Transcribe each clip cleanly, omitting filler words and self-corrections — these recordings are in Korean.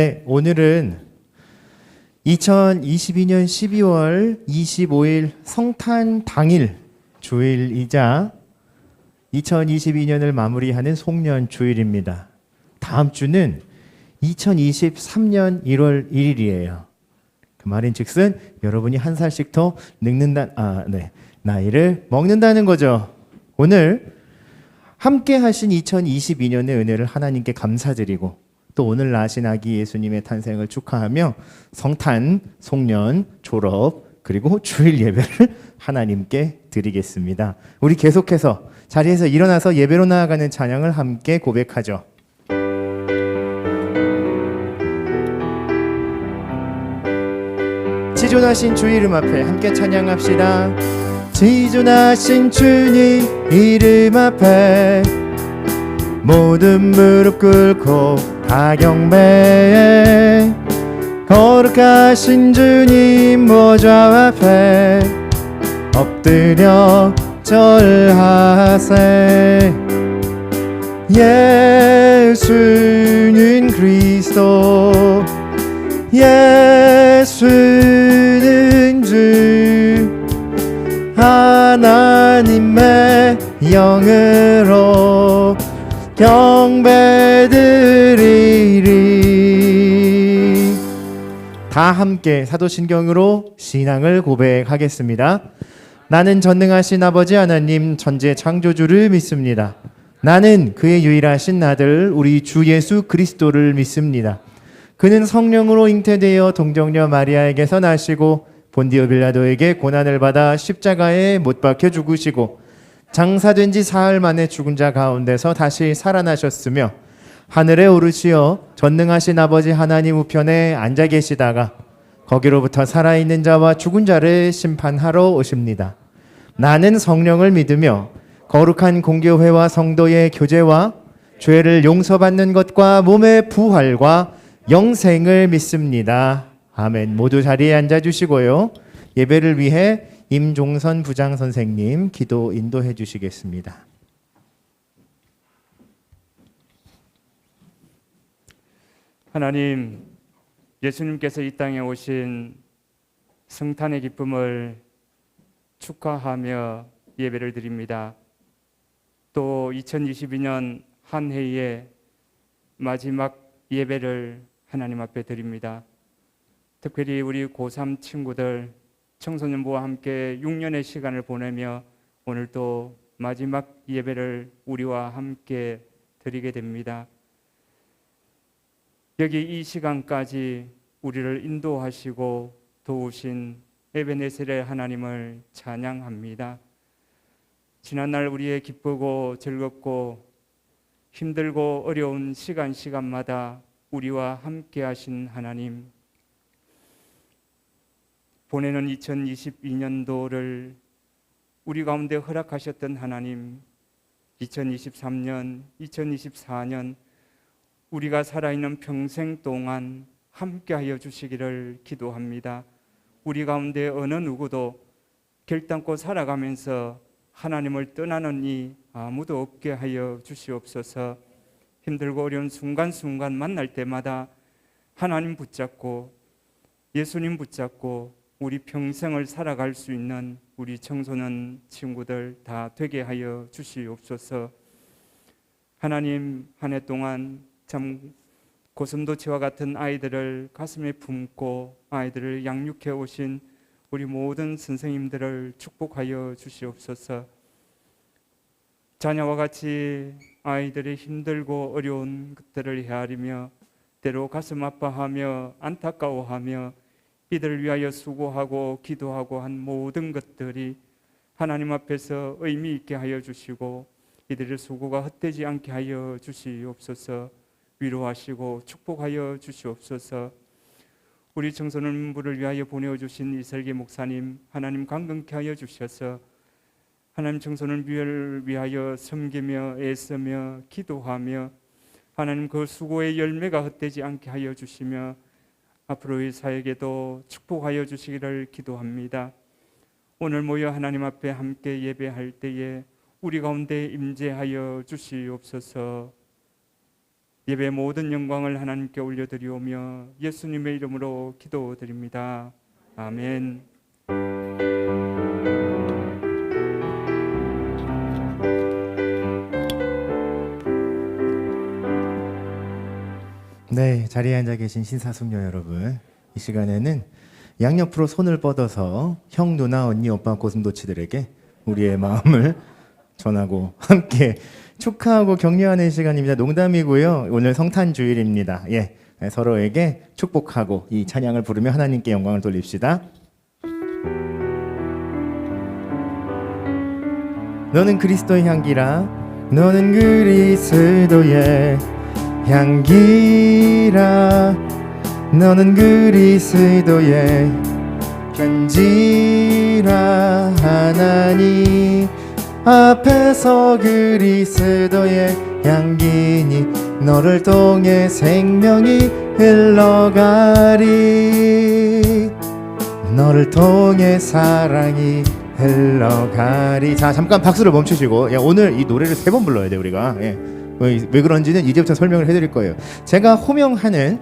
네, 오늘은 2022년 12월 25일 성탄 당일 주일이자 2022년을 마무리하는 송년 주일입니다. 다음 주는 2023년 1월 1일이에요. 그 말인즉슨 여러분이 한 살씩 더 나이를 먹는다는 거죠. 오늘 함께 하신 2022년의 은혜를 하나님께 감사드리고 또 오늘 나신 아기 예수님의 탄생을 축하하며 성탄, 송년, 졸업 그리고 주일 예배를 하나님께 드리겠습니다. 우리 계속해서 자리에서 일어나서 예배로 나아가는 찬양을 함께 고백하죠. 지존하신 주 이름 앞에 함께 찬양합시다. 지존하신 주님 이름 앞에 모든 무릎 꿇고 다 경배해. 거룩하신 주님 보좌 앞에 엎드려 절하세. 예수는 그리스도, 예수는 주, 하나님의 영으로 경배드리리. 다 함께 사도신경으로 신앙을 고백하겠습니다. 나는 전능하신 아버지 하나님 천지 창조주를 믿습니다. 나는 그의 유일하신 아들 우리 주 예수 그리스도를 믿습니다. 그는 성령으로 잉태되어 동정녀 마리아에게서 나시고 본디오 빌라도에게 고난을 받아 십자가에 못 박혀 죽으시고 장사된 지 사흘 만에 죽은 자 가운데서 다시 살아나셨으며 하늘에 오르시어 전능하신 아버지 하나님 우편에 앉아 계시다가 거기로부터 살아있는 자와 죽은 자를 심판하러 오십니다. 나는 성령을 믿으며 거룩한 공교회와 성도의 교제와 죄를 용서받는 것과 몸의 부활과 영생을 믿습니다. 아멘. 모두 자리에 앉아주시고요. 예배를 위해 임종선 부장 선생님 기도 인도해 주시겠습니다. 하나님, 예수님께서 이 땅에 오신 성탄의 기쁨을 축하하며 예배를 드립니다. 또 2022년 한 해의 마지막 예배를 하나님 앞에 드립니다. 특별히 우리 고3 친구들, 청소년부와 함께 6년의 시간을 보내며 오늘 또 마지막 예배를 우리와 함께 드리게 됩니다. 여기 이 시간까지 우리를 인도하시고 도우신 에베네셀의 하나님을 찬양합니다. 지난날 우리의 기쁘고 즐겁고 힘들고 어려운 시간마다 우리와 함께 하신 하나님, 보내는 2022년도를 우리 가운데 허락하셨던 하나님, 2023년, 2024년 우리가 살아있는 평생 동안 함께하여 주시기를 기도합니다. 우리 가운데 어느 누구도 결단코 살아가면서 하나님을 떠나는 이 아무도 없게 하여 주시옵소서. 힘들고 어려운 순간순간 만날 때마다 하나님 붙잡고 예수님 붙잡고 우리 평생을 살아갈 수 있는 우리 청소년 친구들 다 되게 하여 주시옵소서. 하나님, 한 해 동안 참 고슴도치와 같은 아이들을 가슴에 품고 아이들을 양육해 오신 우리 모든 선생님들을 축복하여 주시옵소서. 자녀와 같이 아이들이 힘들고 어려운 것들을 헤아리며 때로 가슴 아파하며 안타까워하며 이들을 위하여 수고하고 기도하고 한 모든 것들이 하나님 앞에서 의미 있게 하여 주시고 이들의 수고가 헛되지 않게 하여 주시옵소서. 위로하시고 축복하여 주시옵소서. 우리 청소년부를 위하여 보내주신 이설기 목사님, 하나님 강건케 하여 주셔서 하나님 청소년부를 위하여 섬기며 애쓰며 기도하며 하나님 그 수고의 열매가 헛되지 않게 하여 주시며 앞으로의 사역에도 축복하여 주시기를 기도합니다. 오늘 모여 하나님 앞에 함께 예배할 때에 우리 가운데 임재하여 주시옵소서. 예배 모든 영광을 하나님께 올려드리오며 예수님의 이름으로 기도드립니다. 아멘. 네, 자리에 앉아 계신 신사숙녀 여러분, 이 시간에는 양옆으로 손을 뻗어서 형, 누나, 언니, 오빠, 고슴도치들에게 우리의 마음을 전하고 함께 축하하고 격려하는 시간입니다. 농담이고요. 오늘 성탄 주일입니다. 예, 서로에게 축복하고 이 찬양을 부르며 하나님께 영광을 돌립시다. 너는 그리스도의 향기라, 너는 그리스도의 향기라, 너는 그리스도의 편지라. 하나님 앞에서 그리스도의 향기니 너를 통해 생명이 흘러가리, 너를 통해 사랑이 흘러가리. 자, 잠깐 박수를 멈추시고, 오늘 이 노래를 3번 불러야 돼 우리가. 왜 그런지는 이제부터 설명을 해드릴 거예요. 제가 호명하는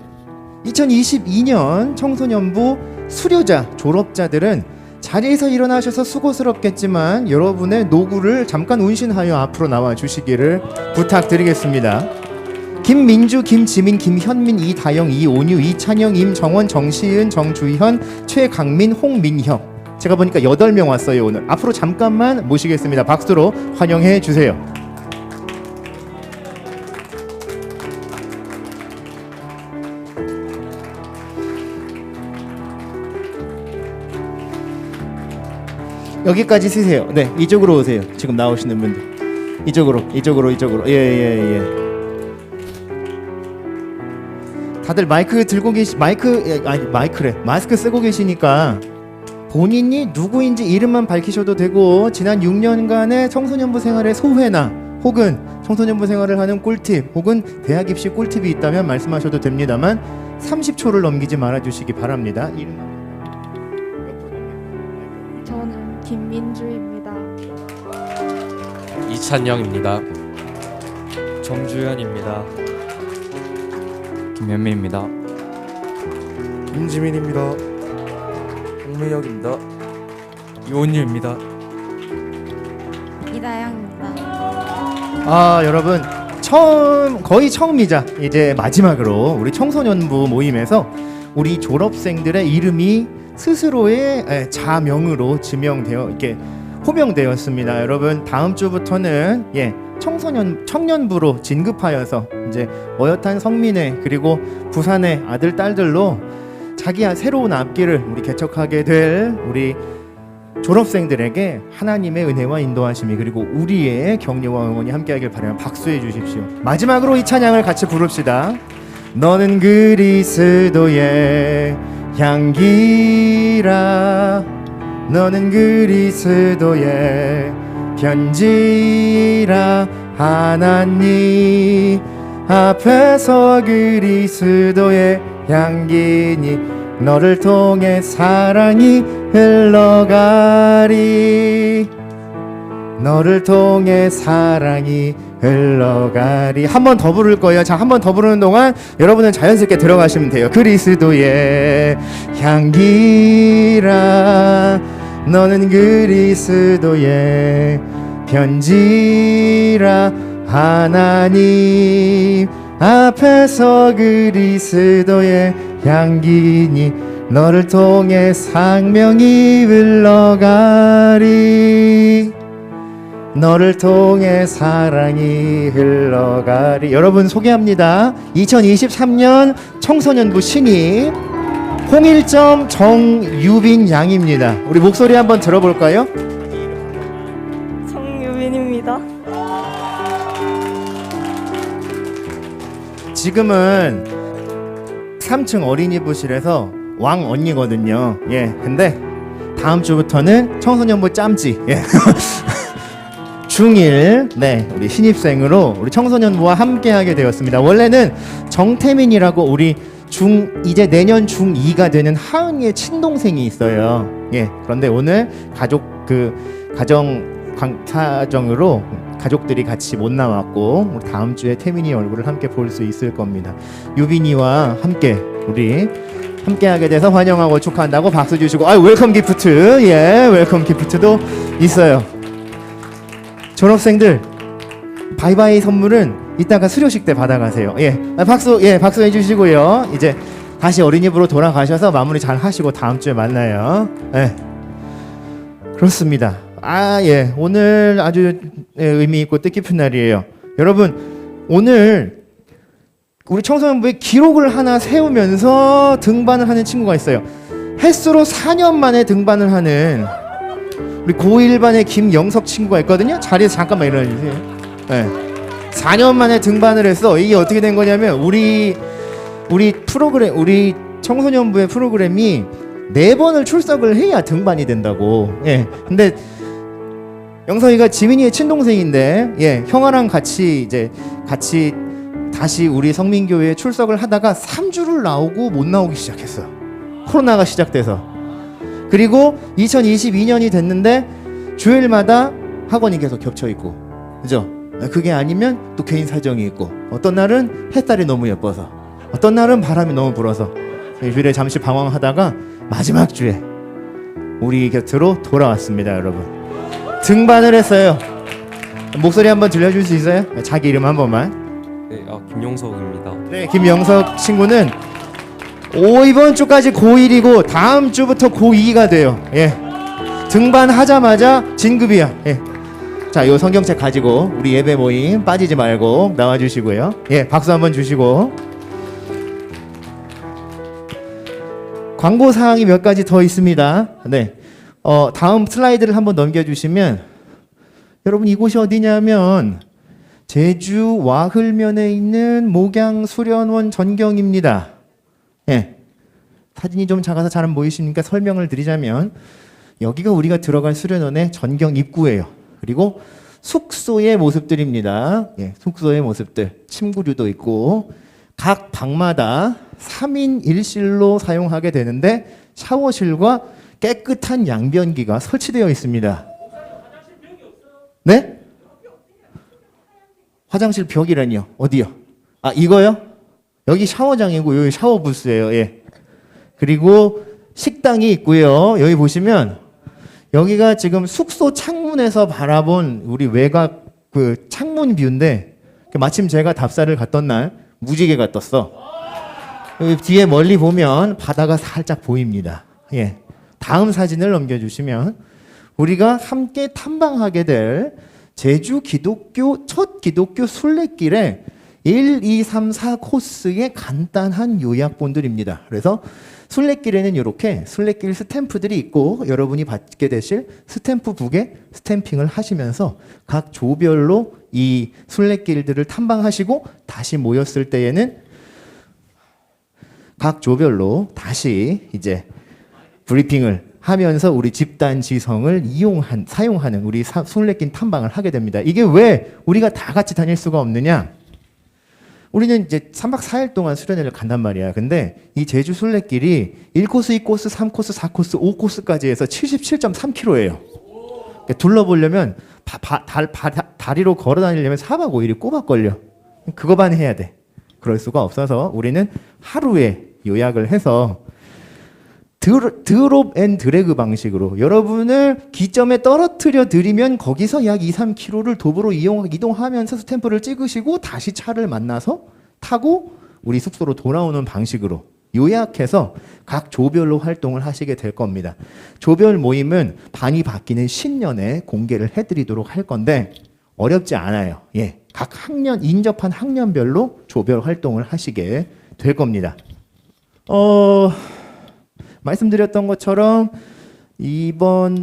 2022년 청소년부 수료자 졸업자들은 자리에서 일어나셔서 수고스럽겠지만 여러분의 노구를 잠깐 운신하여 앞으로 나와 주시기를 부탁드리겠습니다. 김민주, 김지민, 김현민, 이다영, 이온유, 이찬영, 임정원, 정시은, 정주현, 최강민, 홍민혁. 제가 보니까 8명 왔어요. 오늘 앞으로 잠깐만 모시겠습니다. 박수로 환영해 주세요. 여기까지 쓰세요. 네, 이쪽으로 오세요. 지금 나오시는 분들 이쪽으로. 예. 다들 마이크 들고 마스크 쓰고 계시니까 본인이 누구인지 이름만 밝히셔도 되고, 지난 6년간의 청소년부 생활의 소회나 혹은 청소년부 생활을 하는 꿀팁 혹은 대학 입시 꿀팁이 있다면 말씀하셔도 됩니다만 30초를 넘기지 말아주시기 바랍니다. 이름만. 저는 김민주입니다. 이찬영입니다. 정주현입니다. 김현민입니다. 김지민입니다. 홍민혁입니다. 이온유입니다. 이다영입니다. 여러분 거의 처음이자 이제 마지막으로 우리 청소년부 모임에서 우리 졸업생들의 이름이 스스로의 자명으로 지명되어 이렇게 호명되었습니다. 여러분 다음 주부터는 청년부로 진급하여서 이제 어엿한 성민의 그리고 부산의 아들 딸들로 자기야 새로운 앞길을 우리 개척하게 될 우리 졸업생들에게 하나님의 은혜와 인도하심이 그리고 우리의 격려와 응원이 함께하길 바라며 박수해 주십시오. 마지막으로 이 찬양을 같이 부릅시다. 너는 그리스도의 향기라, 너는 그리스도의 편지라. 하나님 앞에서 그리스도의 향기니 너를 통해 사랑이 흘러가리, 너를 통해 사랑이 흘러가리. 한 번 더 부를 거예요. 자, 한 번 더 부르는 동안 여러분은 자연스럽게 들어가시면 돼요. 그리스도의 향기라, 너는 그리스도의 편지라. 하나님 앞에서 그리스도의 향기니 너를 통해 생명이 흘러가리, 너를 통해 사랑이 흘러가리. 여러분 소개합니다. 2023년 청소년부 신입 홍일점 정유빈 양입니다. 우리 목소리 한번 들어볼까요? 정유빈입니다. 지금은 3층 어린이부실에서 왕 언니거든요. 근데 다음 주부터는 청소년부 짬찌. 중1 우리 신입생으로 우리 청소년부와 함께하게 되었습니다. 원래는 정태민이라고 우리 이제 내년 중2가 되는 하은이의 친동생이 있어요. 그런데 오늘 가정 사정으로 가족들이 같이 못 나왔고 우리 다음 주에 태민이 얼굴을 함께 볼 수 있을 겁니다. 유빈이와 함께 우리 함께하게 돼서 환영하고 축하한다고 박수 주시고 웰컴 기프트 웰컴 기프트도 있어요. 졸업생들 바이바이 선물은 이따가 수료식 때 받아가세요. 박수 해주시고요. 이제 다시 어린이집으로 돌아가셔서 마무리 잘 하시고 다음 주에 만나요. 그렇습니다. 오늘 아주 의미 있고 뜻깊은 날이에요. 여러분 오늘 우리 청소년부에 기록을 하나 세우면서 등반을 하는 친구가 있어요. 햇수로 4년 만에 등반을 하는 우리 고1반의 김영석 친구가 있거든요. 자리에서 잠깐만 일어나주세요. 4년 만에 등반을 했어. 이게 어떻게 된 거냐면 우리 프로그램, 우리 청소년부의 프로그램이 4번을 출석을 해야 등반이 된다고. 근데 영석이가 지민이의 친동생인데 형아랑 같이 다시 우리 성민교회에 출석을 하다가 3주를 나오고 못 나오기 시작했어. 코로나가 시작돼서. 그리고 2022년이 됐는데 주일마다 학원이 계속 겹쳐 있고, 그죠? 그게 아니면 또 개인 사정이 있고, 어떤 날은 햇살이 너무 예뻐서, 어떤 날은 바람이 너무 불어서 주일에 잠시 방황하다가 마지막 주에 우리 곁으로 돌아왔습니다. 여러분 등반을 했어요. 목소리 한번 들려줄 수 있어요? 자기 이름 한 번만. 네, 김용석입니다. 네, 김영석 친구는 이번 주까지 고1이고 다음 주부터 고2가 돼요. 등반하자마자 진급이야. 자, 요 성경책 가지고 우리 예배 모임 빠지지 말고 나와주시고요. 박수 한번 주시고. 광고 사항이 몇 가지 더 있습니다. 다음 슬라이드를 한번 넘겨주시면, 여러분 이곳이 어디냐면 제주 와흘면에 있는 목양수련원 전경입니다. 사진이 좀 작아서 잘 안 보이시니까 설명을 드리자면, 여기가 우리가 들어갈 수련원의 전경 입구예요. 그리고 숙소의 모습들입니다. 숙소의 모습들, 침구류도 있고, 각 방마다 3인 1실로 사용하게 되는데 샤워실과 깨끗한 양변기가 설치되어 있습니다. 네? 화장실 벽이라니요? 어디요? 이거요? 여기 샤워장이고 여기 샤워 부스예요. 그리고 식당이 있고요. 여기 보시면 여기가 지금 숙소 창문에서 바라본 우리 외곽 그 창문 뷰인데, 마침 제가 답사를 갔던 날 무지개가 떴어. 여기 뒤에 멀리 보면 바다가 살짝 보입니다. 다음 사진을 넘겨주시면 우리가 함께 탐방하게 될 제주 첫 기독교 순례길의 1, 2, 3, 4 코스의 간단한 요약본들입니다. 그래서 순례길에는 이렇게 순례길 스탬프들이 있고, 여러분이 받게 되실 스탬프북에 스탬핑을 하시면서 각 조별로 이 순례길들을 탐방하시고 다시 모였을 때에는 각 조별로 다시 이제 브리핑을 하면서 우리 집단 지성을 사용하는 우리 순례길 탐방을 하게 됩니다. 이게 왜 우리가 다 같이 다닐 수가 없느냐? 우리는 이제 3박 4일 동안 수련회를 간단 말이야. 근데 이 제주 순례길이 1코스, 2코스, 3코스, 4코스, 5코스까지 해서 77.3km예요. 그러니까 둘러보려면 다리로 걸어 다니려면 4박 5일이 꼬박 걸려. 그거만 해야 돼. 그럴 수가 없어서 우리는 하루에 요약을 해서 드롭 앤 드래그 방식으로 여러분을 기점에 떨어뜨려 드리면 거기서 약 2, 3km를 도보로 이동하면서 스탬프를 찍으시고 다시 차를 만나서 타고 우리 숙소로 돌아오는 방식으로 요약해서 각 조별로 활동을 하시게 될 겁니다. 조별 모임은 반이 바뀌는 신년에 공개를 해드리도록 할 건데 어렵지 않아요. 각 학년, 인접한 학년별로 조별 활동을 하시게 될 겁니다. 말씀드렸던 것처럼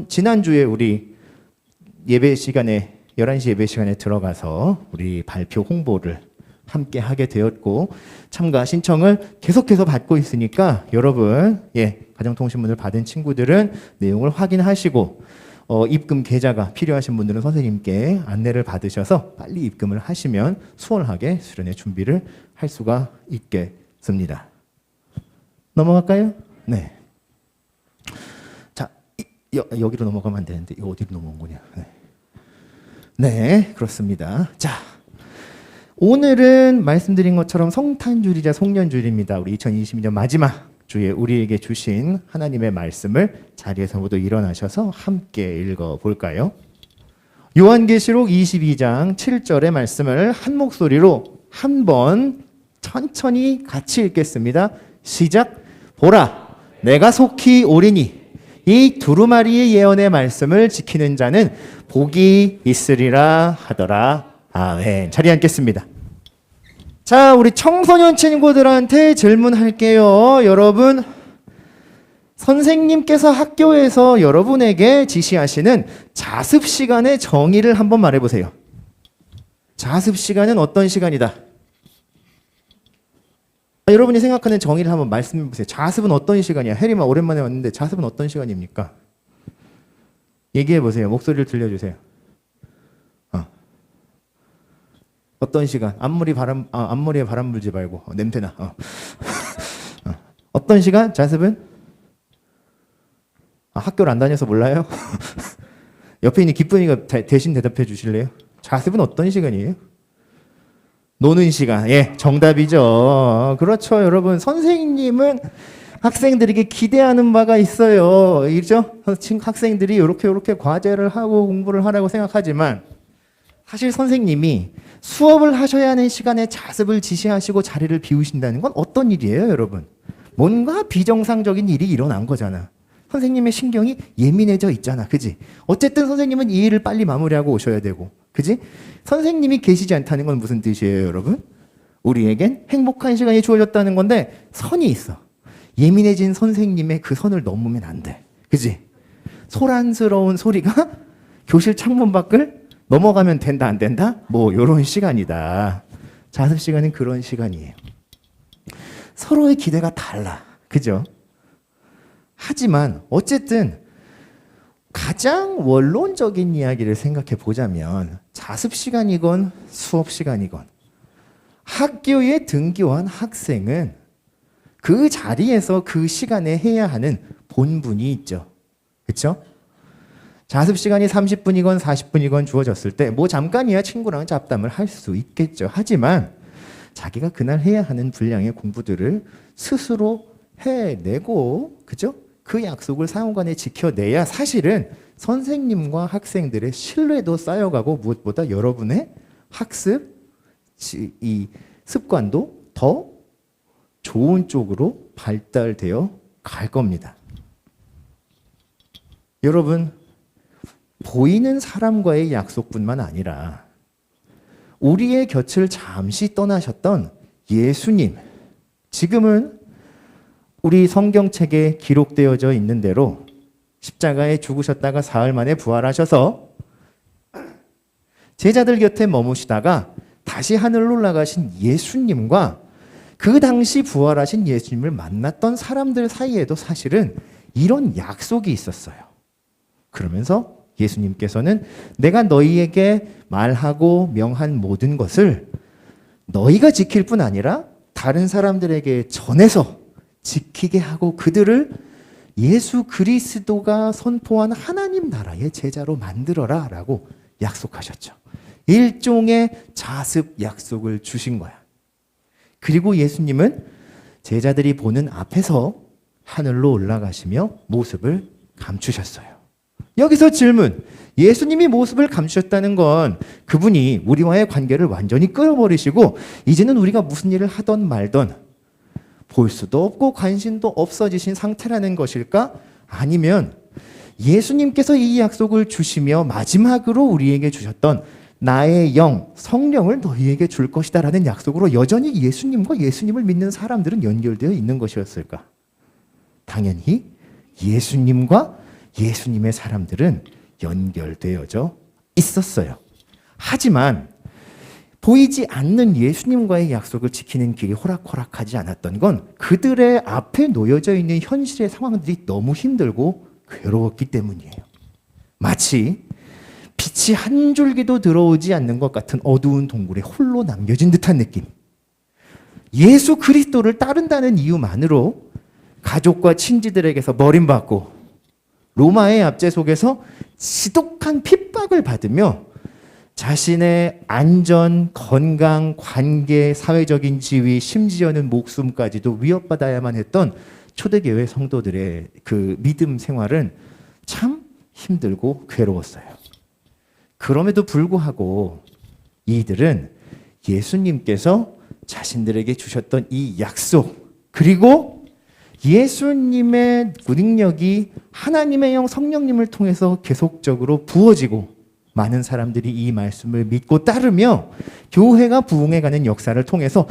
지난주에 우리 예배 시간에 11시 예배 시간에 들어가서 우리 발표 홍보를 함께 하게 되었고, 참가 신청을 계속해서 받고 있으니까 여러분 가정통신문을 받은 친구들은 내용을 확인하시고 입금 계좌가 필요하신 분들은 선생님께 안내를 받으셔서 빨리 입금을 하시면 수월하게 수련회 준비를 할 수가 있겠습니다. 넘어갈까요? 네. 자, 여기로 넘어가면 안 되는데 이거 어디로 넘어온 거냐? 네, 그렇습니다. 자, 오늘은 말씀드린 것처럼 성탄주일이자 송년주일입니다. 우리 2022년 마지막 주에 우리에게 주신 하나님의 말씀을 자리에서 모두 일어나셔서 함께 읽어볼까요? 요한계시록 22장 7절의 말씀을 한 목소리로 한번 천천히 같이 읽겠습니다. 시작. 보라, 내가 속히 오리니 이 두루마리의 예언의 말씀을 지키는 자는 복이 있으리라 하더라. 아멘. 자리에 앉겠습니다. 자, 우리 청소년 친구들한테 질문할게요. 여러분, 선생님께서 학교에서 여러분에게 지시하시는 자습 시간의 정의를 한번 말해보세요. 자습 시간은 어떤 시간이다? 여러분이 생각하는 정의를 한번 말씀해보세요. 자습은 어떤 시간이야? 혜림아, 오랜만에 왔는데 자습은 어떤 시간입니까? 얘기해보세요. 목소리를 들려주세요. 어떤 시간? 앞머리에 바람 불지 말고. 냄새나. 어떤 시간? 자습은? 학교를 안 다녀서 몰라요? 옆에 있는 기쁜이가 대신 대답해 주실래요? 자습은 어떤 시간이에요? 노는 시간. 예, 정답이죠. 그렇죠, 여러분. 선생님은 학생들에게 기대하는 바가 있어요. 그렇죠? 학생들이 이렇게 과제를 하고 공부를 하라고 생각하지만 사실 선생님이 수업을 하셔야 하는 시간에 자습을 지시하시고 자리를 비우신다는 건 어떤 일이에요, 여러분? 뭔가 비정상적인 일이 일어난 거잖아. 선생님의 신경이 예민해져 있잖아. 그지? 어쨌든 선생님은 이 일을 빨리 마무리하고 오셔야 되고. 그지? 선생님이 계시지 않다는 건 무슨 뜻이에요, 여러분? 우리에겐 행복한 시간이 주어졌다는 건데 선이 있어. 예민해진 선생님의 그 선을 넘으면 안 돼. 그지? 소란스러운 소리가 교실 창문 밖을 넘어가면 된다, 안 된다? 뭐 이런 시간이다. 자습 시간은 그런 시간이에요. 서로의 기대가 달라. 그죠? 하지만 어쨌든 가장 원론적인 이야기를 생각해 보자면 자습 시간이건 수업 시간이건 학교에 등교한 학생은 그 자리에서 그 시간에 해야 하는 본분이 있죠. 그렇죠? 자습 시간이 30분이건 40분이건 주어졌을 때 뭐 잠깐이야 친구랑 잡담을 할 수 있겠죠. 하지만 자기가 그날 해야 하는 분량의 공부들을 스스로 해내고, 그죠? 그 약속을 사용간에 지켜내야 사실은 선생님과 학생들의 신뢰도 쌓여가고 무엇보다 여러분의 학습 이 습관도 더 좋은 쪽으로 발달되어 갈 겁니다. 여러분, 보이는 사람과의 약속뿐만 아니라 우리의 곁을 잠시 떠나셨던 예수님, 지금은 우리 성경책에 기록되어져 있는 대로 십자가에 죽으셨다가 사흘 만에 부활하셔서 제자들 곁에 머무시다가 다시 하늘로 올라가신 예수님과 그 당시 부활하신 예수님을 만났던 사람들 사이에도 사실은 이런 약속이 있었어요. 그러면서 예수님께서는 내가 너희에게 말하고 명한 모든 것을 너희가 지킬 뿐 아니라 다른 사람들에게 전해서 지키게 하고 그들을 예수 그리스도가 선포한 하나님 나라의 제자로 만들어라 라고 약속하셨죠. 일종의 자습 약속을 주신 거야. 그리고 예수님은 제자들이 보는 앞에서 하늘로 올라가시며 모습을 감추셨어요. 여기서 질문, 예수님이 모습을 감추셨다는 건 그분이 우리와의 관계를 완전히 끊어버리시고 이제는 우리가 무슨 일을 하던 말던 볼 수도 없고 관심도 없어지신 상태라는 것일까? 아니면 예수님께서 이 약속을 주시며 마지막으로 우리에게 주셨던 나의 영, 성령을 너희에게 줄 것이다 라는 약속으로 여전히 예수님과 예수님을 믿는 사람들은 연결되어 있는 것이었을까? 당연히 예수님과 예수님의 사람들은 연결되어져 있었어요. 하지만 보이지 않는 예수님과의 약속을 지키는 길이 호락호락하지 않았던 건 그들의 앞에 놓여져 있는 현실의 상황들이 너무 힘들고 괴로웠기 때문이에요. 마치 빛이 한 줄기도 들어오지 않는 것 같은 어두운 동굴에 홀로 남겨진 듯한 느낌. 예수 그리스도를 따른다는 이유만으로 가족과 친지들에게서 버림받고 로마의 압제 속에서 지독한 핍박을 받으며 자신의 안전, 건강, 관계, 사회적인 지위, 심지어는 목숨까지도 위협받아야만 했던 초대교회 성도들의 그 믿음 생활은 참 힘들고 괴로웠어요. 그럼에도 불구하고 이들은 예수님께서 자신들에게 주셨던 이 약속, 그리고 예수님의 능력이 하나님의 영 성령님을 통해서 계속적으로 부어지고 많은 사람들이 이 말씀을 믿고 따르며 교회가 부흥해가는 역사를 통해서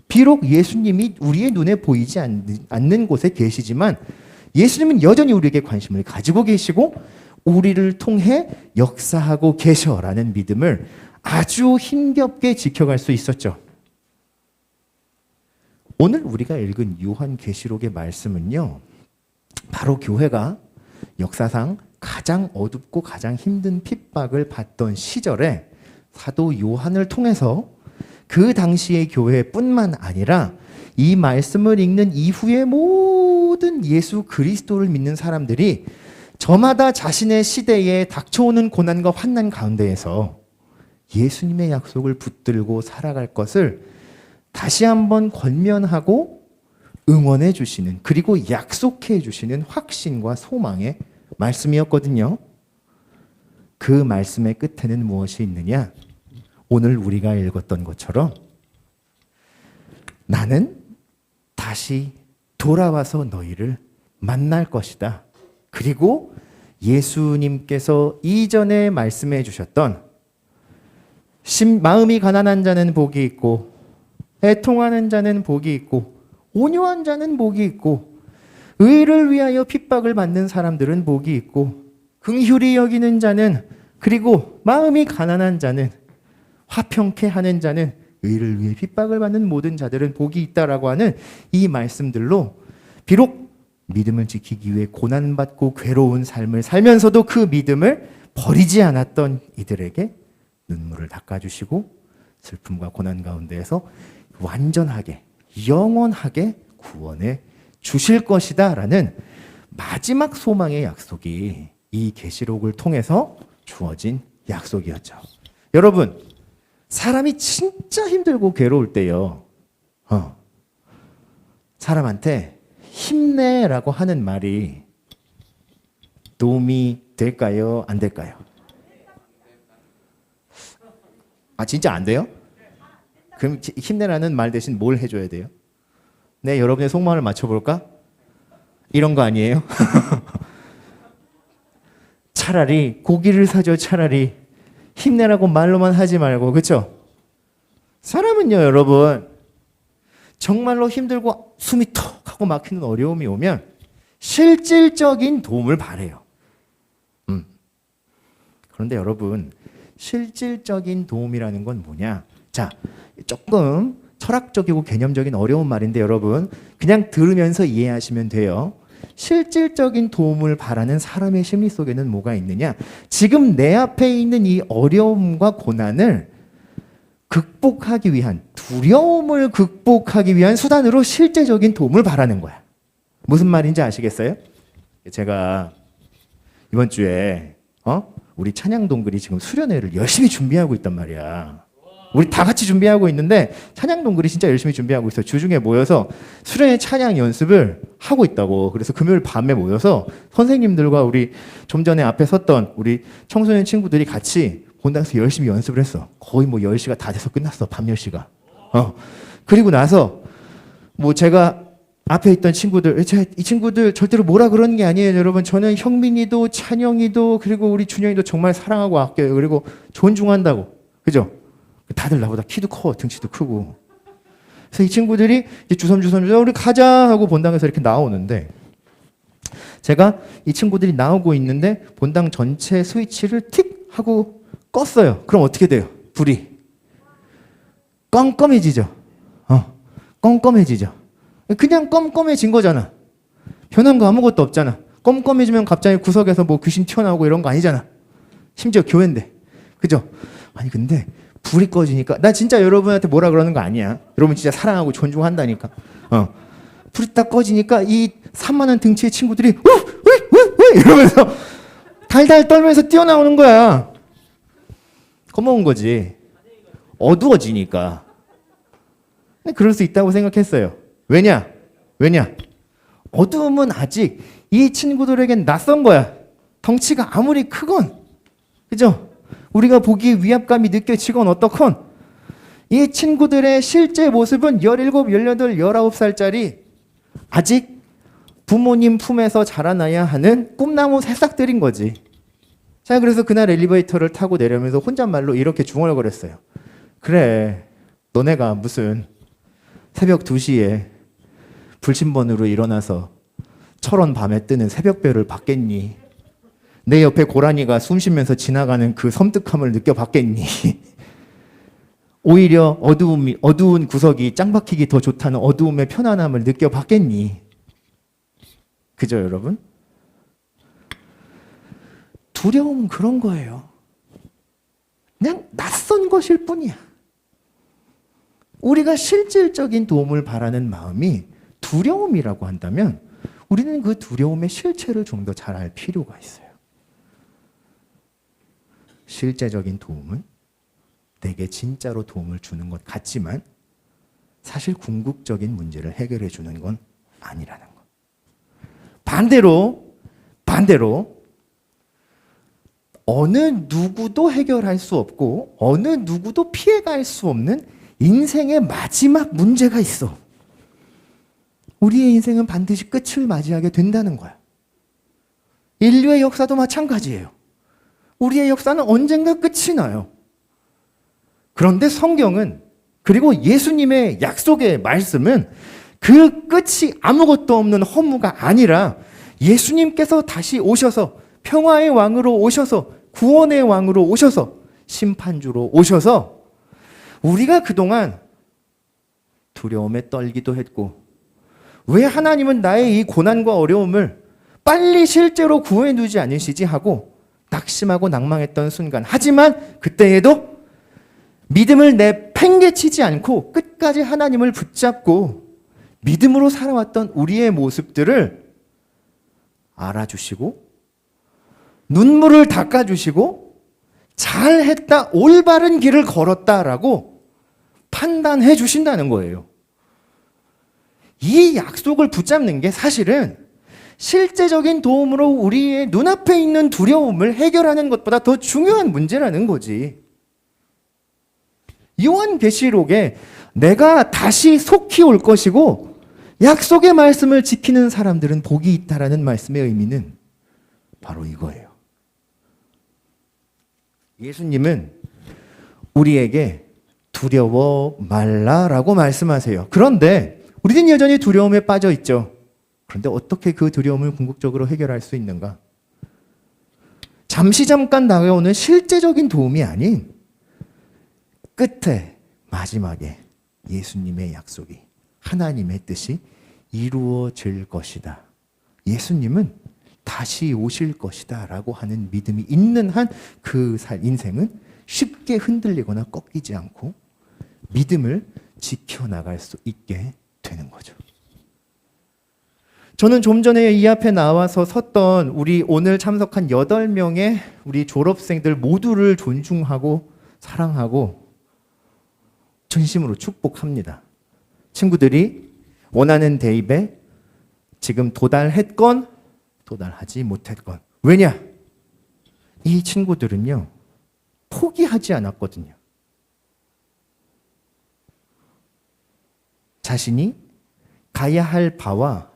비록 예수님이 우리의 눈에 보이지 않는 곳에 계시지만 예수님은 여전히 우리에게 관심을 가지고 계시고 우리를 통해 역사하고 계셔라는 믿음을 아주 힘겹게 지켜갈 수 있었죠. 오늘 우리가 읽은 요한계시록의 말씀은요, 바로 교회가 역사상 가장 어둡고 가장 힘든 핍박을 받던 시절에 사도 요한을 통해서 그 당시의 교회뿐만 아니라 이 말씀을 읽는 이후의 모든 예수 그리스도를 믿는 사람들이 저마다 자신의 시대에 닥쳐오는 고난과 환난 가운데에서 예수님의 약속을 붙들고 살아갈 것을 다시 한번 권면하고 응원해 주시는, 그리고 약속해 주시는 확신과 소망의 말씀이었거든요. 그 말씀의 끝에는 무엇이 있느냐? 오늘 우리가 읽었던 것처럼 나는 다시 돌아와서 너희를 만날 것이다. 그리고 예수님께서 이전에 말씀해 주셨던 마음이 가난한 자는 복이 있고 애통하는 자는 복이 있고 온유한 자는 복이 있고 의를 위하여 핍박을 받는 사람들은 복이 있고 긍휼히 여기는 자는, 그리고 마음이 가난한 자는, 화평케 하는 자는, 의를 위해 핍박을 받는 모든 자들은 복이 있다라고 하는 이 말씀들로 비록 믿음을 지키기 위해 고난받고 괴로운 삶을 살면서도 그 믿음을 버리지 않았던 이들에게 눈물을 닦아주시고 슬픔과 고난 가운데에서 완전하게 영원하게 구원해 주실 것이다 라는 마지막 소망의 약속이 이 계시록을 통해서 주어진 약속이었죠. 여러분, 사람이 진짜 힘들고 괴로울 때요, 사람한테 힘내라고 하는 말이 도움이 될까요? 안 될까요? 진짜 안 돼요? 그럼 힘내라는 말 대신 뭘 해줘야 돼요? 네, 여러분의 속마음을 맞춰볼까? 이런 거 아니에요? 차라리 고기를 사줘. 차라리 힘내라고 말로만 하지 말고, 그렇죠? 사람은요, 여러분, 정말로 힘들고 숨이 턱 하고 막히는 어려움이 오면 실질적인 도움을 바래요. 그런데 여러분, 실질적인 도움이라는 건 뭐냐? 자, 조금 철학적이고 개념적인 어려운 말인데 여러분 그냥 들으면서 이해하시면 돼요. 실질적인 도움을 바라는 사람의 심리 속에는 뭐가 있느냐? 지금 내 앞에 있는 이 어려움과 고난을 극복하기 위한, 두려움을 극복하기 위한 수단으로 실제적인 도움을 바라는 거야. 무슨 말인지 아시겠어요? 제가 이번 주에 우리 찬양동글이 지금 수련회를 열심히 준비하고 있단 말이야. 우리 다 같이 준비하고 있는데 찬양동글이 진짜 열심히 준비하고 있어. 주중에 모여서 수련회 찬양 연습을 하고 있다고. 그래서 금요일 밤에 모여서 선생님들과 우리 좀 전에 앞에 섰던 우리 청소년 친구들이 같이 본당에서 열심히 연습을 했어. 거의 10시가 다 돼서 끝났어. 밤 10시가. 그리고 나서 제가 앞에 있던 친구들, 이 친구들 절대로 뭐라 그러는 게 아니에요, 여러분. 저는 형민이도 찬영이도 그리고 우리 준영이도 정말 사랑하고 아껴요. 그리고 존중한다고. 그죠? 다들 나보다 키도 커, 등치도 크고. 그래서 이 친구들이 이제 주섬주섬 우리 가자 하고 본당에서 이렇게 나오는데 제가 이 친구들이 나오고 있는데 본당 전체 스위치를 틱 하고 껐어요. 그럼 어떻게 돼요? 불이 껌껌해지죠. 껌껌해지죠. 그냥 껌껌해진 거잖아. 변한 거 아무것도 없잖아. 껌껌해지면 갑자기 구석에서 귀신 튀어나오고 이런 거 아니잖아. 심지어 교회인데. 그죠? 아니 근데 불이 꺼지니까, 나 진짜 여러분한테 뭐라 그러는 거 아니야. 여러분 진짜 사랑하고 존중한다니까. 불이 딱 꺼지니까 이 3만 원 등치의 친구들이 이러면서 달달 떨면서 뛰어나오는 거야. 검어온 거지. 어두워지니까. 근데 그럴 수 있다고 생각했어요. 왜냐? 어두움은 아직 이 친구들에겐 낯선 거야. 덩치가 아무리 크건, 그죠? 우리가 보기에 위압감이 느껴지건 어떻건, 이 친구들의 실제 모습은 17, 18, 19살짜리 아직 부모님 품에서 자라나야 하는 꿈나무 새싹들인 거지. 자, 그래서 그날 엘리베이터를 타고 내려면서 혼잣말로 이렇게 중얼거렸어요. 그래, 너네가 무슨 새벽 2시에 불신번으로 일어나서 철원 밤에 뜨는 새벽별을 봤겠니? 내 옆에 고라니가 숨 쉬면서 지나가는 그 섬뜩함을 느껴봤겠니? 오히려 어두운 구석이 짱 박히기 더 좋다는 어두움의 편안함을 느껴봤겠니? 그죠, 여러분? 두려움은 그런 거예요. 그냥 낯선 것일 뿐이야. 우리가 실질적인 도움을 바라는 마음이 두려움이라고 한다면 우리는 그 두려움의 실체를 좀 더 잘 알 필요가 있어요. 실제적인 도움은 내게 진짜로 도움을 주는 것 같지만 사실 궁극적인 문제를 해결해 주는 건 아니라는 것. 반대로 어느 누구도 해결할 수 없고 어느 누구도 피해갈 수 없는 인생의 마지막 문제가 있어. 우리의 인생은 반드시 끝을 맞이하게 된다는 거야. 인류의 역사도 마찬가지예요. 우리의 역사는 언젠가 끝이 나요. 그런데 성경은, 그리고 예수님의 약속의 말씀은 그 끝이 아무것도 없는 허무가 아니라 예수님께서 다시 오셔서 평화의 왕으로 오셔서 구원의 왕으로 오셔서 심판주로 오셔서 우리가 그동안 두려움에 떨기도 했고 왜 하나님은 나의 이 고난과 어려움을 빨리 실제로 구해두지 않으시지 하고 낙심하고 낭망했던 순간, 하지만 그때에도 믿음을 내팽개치지 않고 끝까지 하나님을 붙잡고 믿음으로 살아왔던 우리의 모습들을 알아주시고 눈물을 닦아주시고 잘했다, 올바른 길을 걸었다라고 판단해 주신다는 거예요. 이 약속을 붙잡는 게 사실은 실제적인 도움으로 우리의 눈앞에 있는 두려움을 해결하는 것보다 더 중요한 문제라는 거지. 요한계시록에 내가 다시 속히 올 것이고 약속의 말씀을 지키는 사람들은 복이 있다라는 말씀의 의미는 바로 이거예요. 예수님은 우리에게 두려워 말라라고 말씀하세요. 그런데 우리는 여전히 두려움에 빠져 있죠. 그런데 어떻게 그 두려움을 궁극적으로 해결할 수 있는가? 잠깐 다가오는 실제적인 도움이 아닌 끝에, 마지막에 예수님의 약속이, 하나님의 뜻이 이루어질 것이다. 예수님은 다시 오실 것이다 라고 하는 믿음이 있는 한 그 인생은 쉽게 흔들리거나 꺾이지 않고 믿음을 지켜나갈 수 있게 되는 거죠. 저는 좀 전에 이 앞에 나와서 섰던 우리 오늘 참석한 8명의 우리 졸업생들 모두를 존중하고 사랑하고 진심으로 축복합니다. 친구들이 원하는 대입에 지금 도달했건 도달하지 못했건. 왜냐? 이 친구들은요, 포기하지 않았거든요. 자신이 가야 할 바와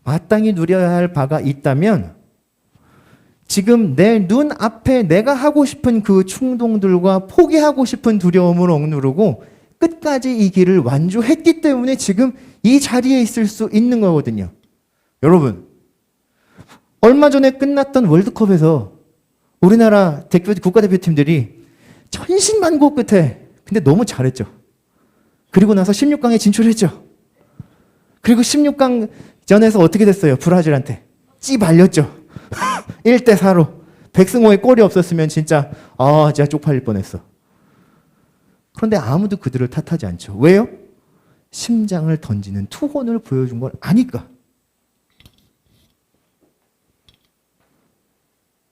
마땅히 누려야 할 바가 있다면 지금 내 눈앞에 내가 하고 싶은 그 충동들과 포기하고 싶은 두려움을 억누르고 끝까지 이 길을 완주했기 때문에 지금 이 자리에 있을 수 있는 거거든요. 여러분, 얼마 전에 끝났던 월드컵에서 우리나라 국가대표팀들이 천신만고 끝에 근데 너무 잘했죠. 그리고 나서 16강에 진출했죠. 그리고 16강 전에서 어떻게 됐어요? 브라질한테 찌발렸죠. 1대4로. 백승호의 골이 없었으면 진짜 쪽팔릴 뻔했어. 그런데 아무도 그들을 탓하지 않죠. 왜요? 심장을 던지는 투혼을 보여준 걸 아니까.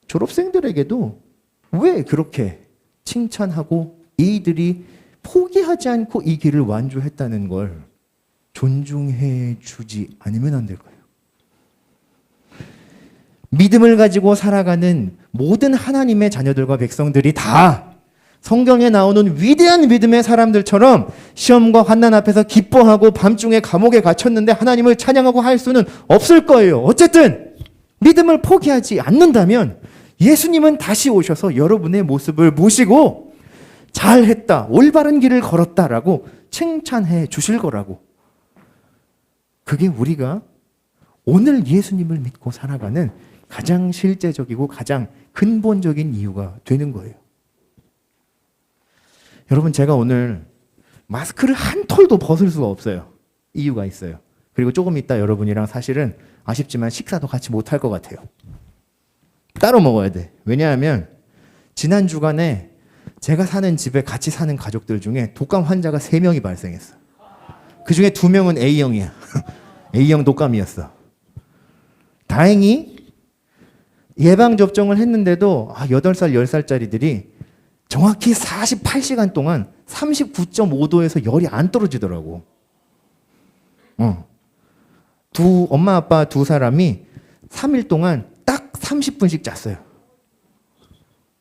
졸업생들에게도 왜 그렇게 칭찬하고 이들이 포기하지 않고 이 길을 완주했다는 걸 존중해 주지 않으면 안 될 거예요. 믿음을 가지고 살아가는 모든 하나님의 자녀들과 백성들이 다 성경에 나오는 위대한 믿음의 사람들처럼 시험과 환난 앞에서 기뻐하고 밤중에 감옥에 갇혔는데 하나님을 찬양하고 할 수는 없을 거예요. 어쨌든 믿음을 포기하지 않는다면 예수님은 다시 오셔서 여러분의 모습을 보시고 잘했다, 올바른 길을 걸었다라고 칭찬해 주실 거라고. 그게 우리가 오늘 예수님을 믿고 살아가는 가장 실제적이고 가장 근본적인 이유가 되는 거예요. 여러분, 제가 오늘 마스크를 한 톨도 벗을 수가 없어요. 이유가 있어요. 그리고 조금 이따 여러분이랑 사실은 아쉽지만 식사도 같이 못할 것 같아요. 따로 먹어야 돼. 왜냐하면 지난 주간에 제가 사는 집에 같이 사는 가족들 중에 독감 환자가 3명이 발생했어. 그 중에 2명은 A형이야. A형 독감이었어. 다행히 예방접종을 했는데도 8살, 10살짜리들이 정확히 48시간 동안 39.5도에서 열이 안 떨어지더라고. 엄마, 아빠 2사람이 3일 동안 딱 30분씩 잤어요.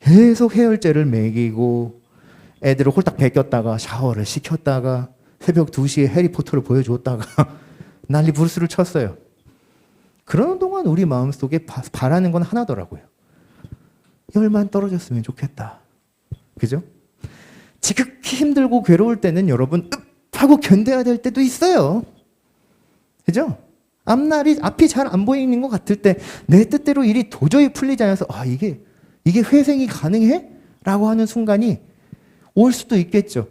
계속 해열제를 먹이고 애들을 홀딱 베꼈다가 샤워를 시켰다가 새벽 2시에 해리포터를 보여줬다가 난리 부르스를 쳤어요. 그러는 동안 우리 마음속에 바라는 건 하나더라고요. 열만 떨어졌으면 좋겠다. 그죠? 지극히 힘들고 괴로울 때는 여러분 하고 견뎌야 될 때도 있어요. 그죠? 앞이 잘 안 보이는 것 같을 때 내 뜻대로 일이 도저히 풀리지 않아서 이게 회생이 가능해? 라고 하는 순간이 올 수도 있겠죠.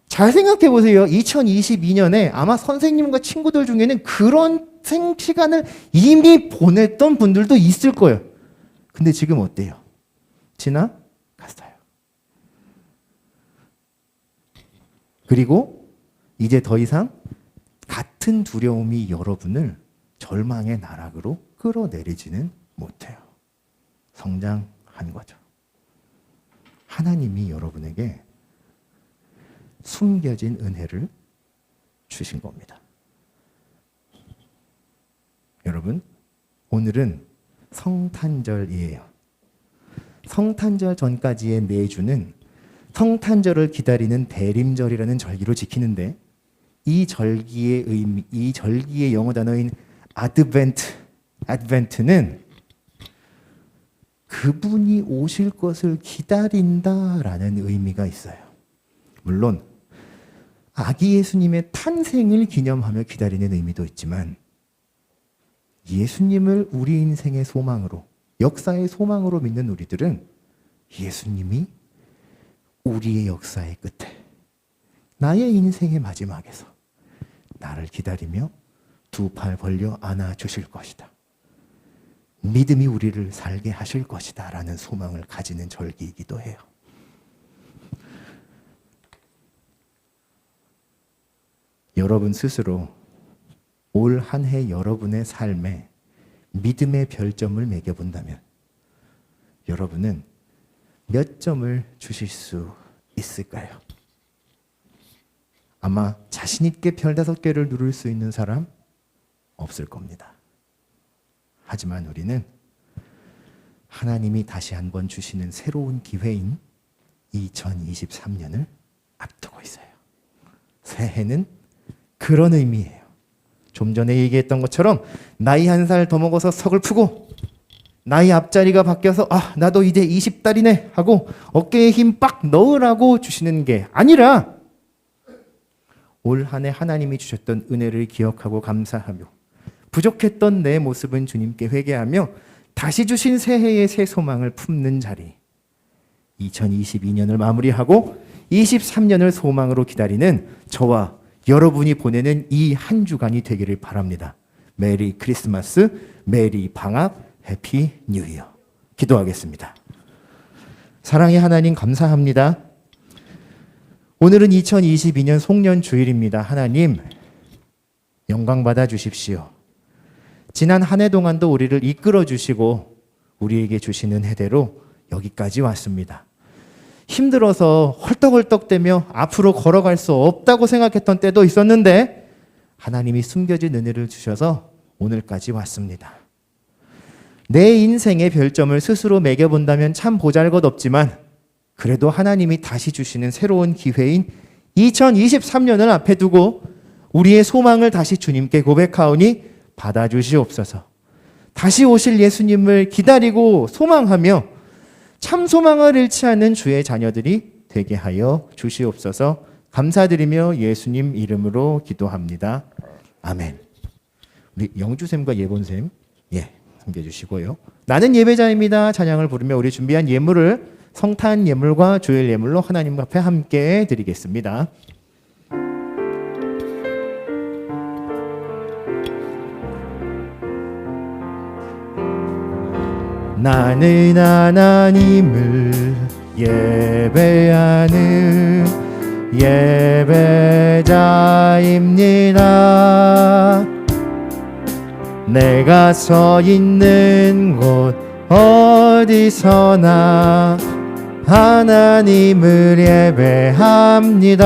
잘 생각해 보세요. 2022년에 아마 선생님과 친구들 중에는 그런 시간을 이미 보냈던 분들도 있을 거예요. 근데 지금 어때요? 지나갔어요. 그리고 이제 더 이상 같은 두려움이 여러분을 절망의 나락으로 끌어내리지는 못해요. 성장한 거죠. 하나님이 여러분에게 숨겨진 은혜를 주신 겁니다. 여러분, 오늘은 성탄절이에요. 성탄절 전까지의 4주는 성탄절을 기다리는 대림절이라는 절기로 지키는데 이 절기의 의미, 이 절기의 영어 단어인 advent는 그분이 오실 것을 기다린다라는 의미가 있어요. 물론 아기 예수님의 탄생을 기념하며 기다리는 의미도 있지만 예수님을 우리 인생의 소망으로, 역사의 소망으로 믿는 우리들은 예수님이 우리의 역사의 끝에, 나의 인생의 마지막에서 나를 기다리며 2팔 벌려 안아주실 것이다. 믿음이 우리를 살게 하실 것이다 라는 소망을 가지는 절기이기도 해요. 여러분 스스로 올 한 해 여러분의 삶에 믿음의 별점을 매겨본다면 여러분은 몇 점을 주실 수 있을까요? 아마 자신 있게 별 5개를 누를 수 있는 사람 없을 겁니다. 하지만 우리는 하나님이 다시 한번 주시는 새로운 기회인 2023년을 앞두고 있어요. 새해는 그런 의미예요. 좀 전에 얘기했던 것처럼 나이 1살 더 먹어서 서글프고 나이 앞자리가 바뀌어서 나도 이제 20달이네 하고 어깨에 힘 빡 넣으라고 주시는 게 아니라 올 한 해 하나님이 주셨던 은혜를 기억하고 감사하며 부족했던 내 모습은 주님께 회개하며 다시 주신 새해의 새 소망을 품는 자리, 2022년을 마무리하고 23년을 소망으로 기다리는 저와 여러분이 보내는 이 한 주간이 되기를 바랍니다. 메리 크리스마스, 메리 방학, 해피 뉴 이어. 기도하겠습니다. 사랑의 하나님 감사합니다. 오늘은 2022년 송년 주일입니다. 하나님 영광 받아 주십시오. 지난 한 해 동안도 우리를 이끌어 주시고 우리에게 주시는 해대로 여기까지 왔습니다. 힘들어서 헐떡헐떡대며 앞으로 걸어갈 수 없다고 생각했던 때도 있었는데 하나님이 숨겨진 은혜를 주셔서 오늘까지 왔습니다. 내 인생의 별점을 스스로 매겨본다면 참 보잘것없지만 그래도 하나님이 다시 주시는 새로운 기회인 2023년을 앞에 두고 우리의 소망을 다시 주님께 고백하오니 받아주시옵소서. 다시 오실 예수님을 기다리고 소망하며 참 소망을 잃지 않는 주의 자녀들이 되게 하여 주시옵소서. 감사드리며 예수님 이름으로 기도합니다. 아멘. 우리 영주쌤과 예본쌤 섬겨주시고요. 나는 예배자입니다. 찬양을 부르며 우리 준비한 예물을 성탄 예물과 조일 예물로 하나님 앞에 함께 드리겠습니다. 나는 하나님을 예배하는 예배자입니다. 내가 서 있는 곳 어디서나 하나님을 예배합니다.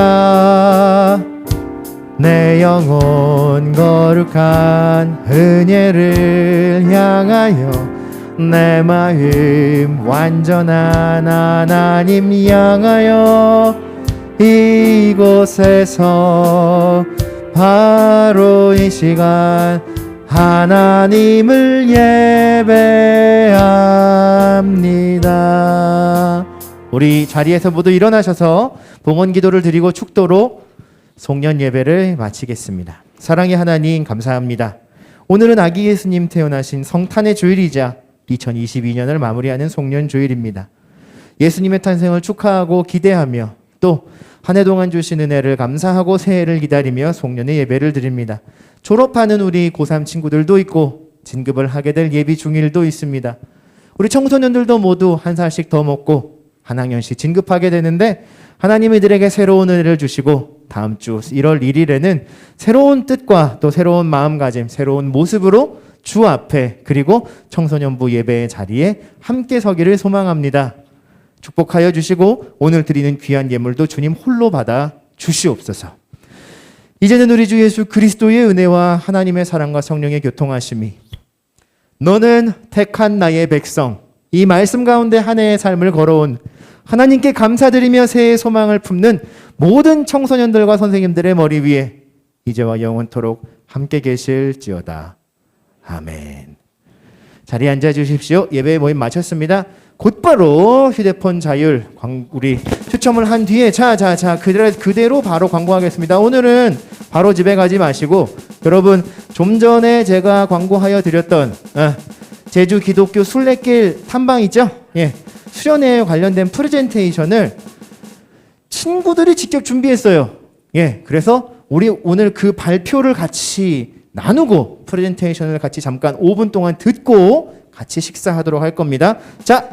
내 영혼 거룩한 은혜를 향하여 내 마음 완전한 하나님 향하여 이곳에서 바로 이 시간 하나님을 예배합니다. 우리 자리에서 모두 일어나셔서 봉헌 기도를 드리고 축도로 송년 예배를 마치겠습니다. 사랑의 하나님 감사합니다. 오늘은 아기 예수님 태어나신 성탄의 주일이자 2022년을 마무리하는 송년 주일입니다. 예수님의 탄생을 축하하고 기대하며 또 한 해 동안 주신 은혜를 감사하고 새해를 기다리며 송년의 예배를 드립니다. 졸업하는 우리 고3 친구들도 있고 진급을 하게 될 예비 중일도 있습니다. 우리 청소년들도 모두 한 살씩 더 먹고 한 학년씩 진급하게 되는데 하나님 이들에게 새로운 은혜를 주시고 다음 주 1월 1일에는 새로운 뜻과 또 새로운 마음가짐, 새로운 모습으로 주 앞에 그리고 청소년부 예배의 자리에 함께 서기를 소망합니다. 축복하여 주시고 오늘 드리는 귀한 예물도 주님 홀로 받아 주시옵소서. 이제는 우리 주 예수 그리스도의 은혜와 하나님의 사랑과 성령의 교통하심이 너는 택한 나의 백성 이 말씀 가운데 한 해의 삶을 걸어온 하나님께 감사드리며 새해의 소망을 품는 모든 청소년들과 선생님들의 머리 위에 이제와 영원토록 함께 계실지어다. 아멘. 자리에 앉아 주십시오. 예배 모임 마쳤습니다. 곧바로 휴대폰 자율 우리 추첨을 한 뒤에 그대로 바로 광고하겠습니다. 오늘은 바로 집에 가지 마시고 여러분 좀 전에 제가 광고하여 드렸던 제주 기독교 순례길 탐방 있죠? 수련회에 관련된 프레젠테이션을 친구들이 직접 준비했어요. 그래서 우리 오늘 그 발표를 같이 나누고 프레젠테이션을 같이 잠깐 5분 동안 듣고 같이 식사하도록 할 겁니다. 자,